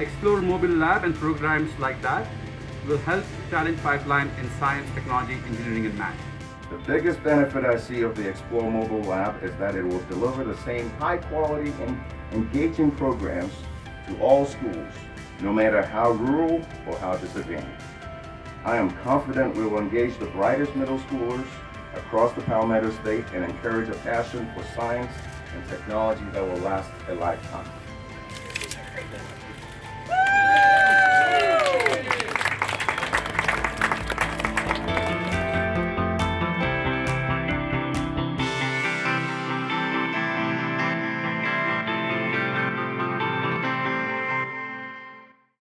Explore Mobile Lab and programs like that will help talent pipeline in science, technology, engineering, and math. The biggest benefit I see of the Explore Mobile Lab is that it will deliver the same high quality and engaging programs to all schools, no matter how rural or how disadvantaged. I am confident we will engage the brightest middle schoolers across the Palmetto State and encourage a passion for science and technology that will last a lifetime.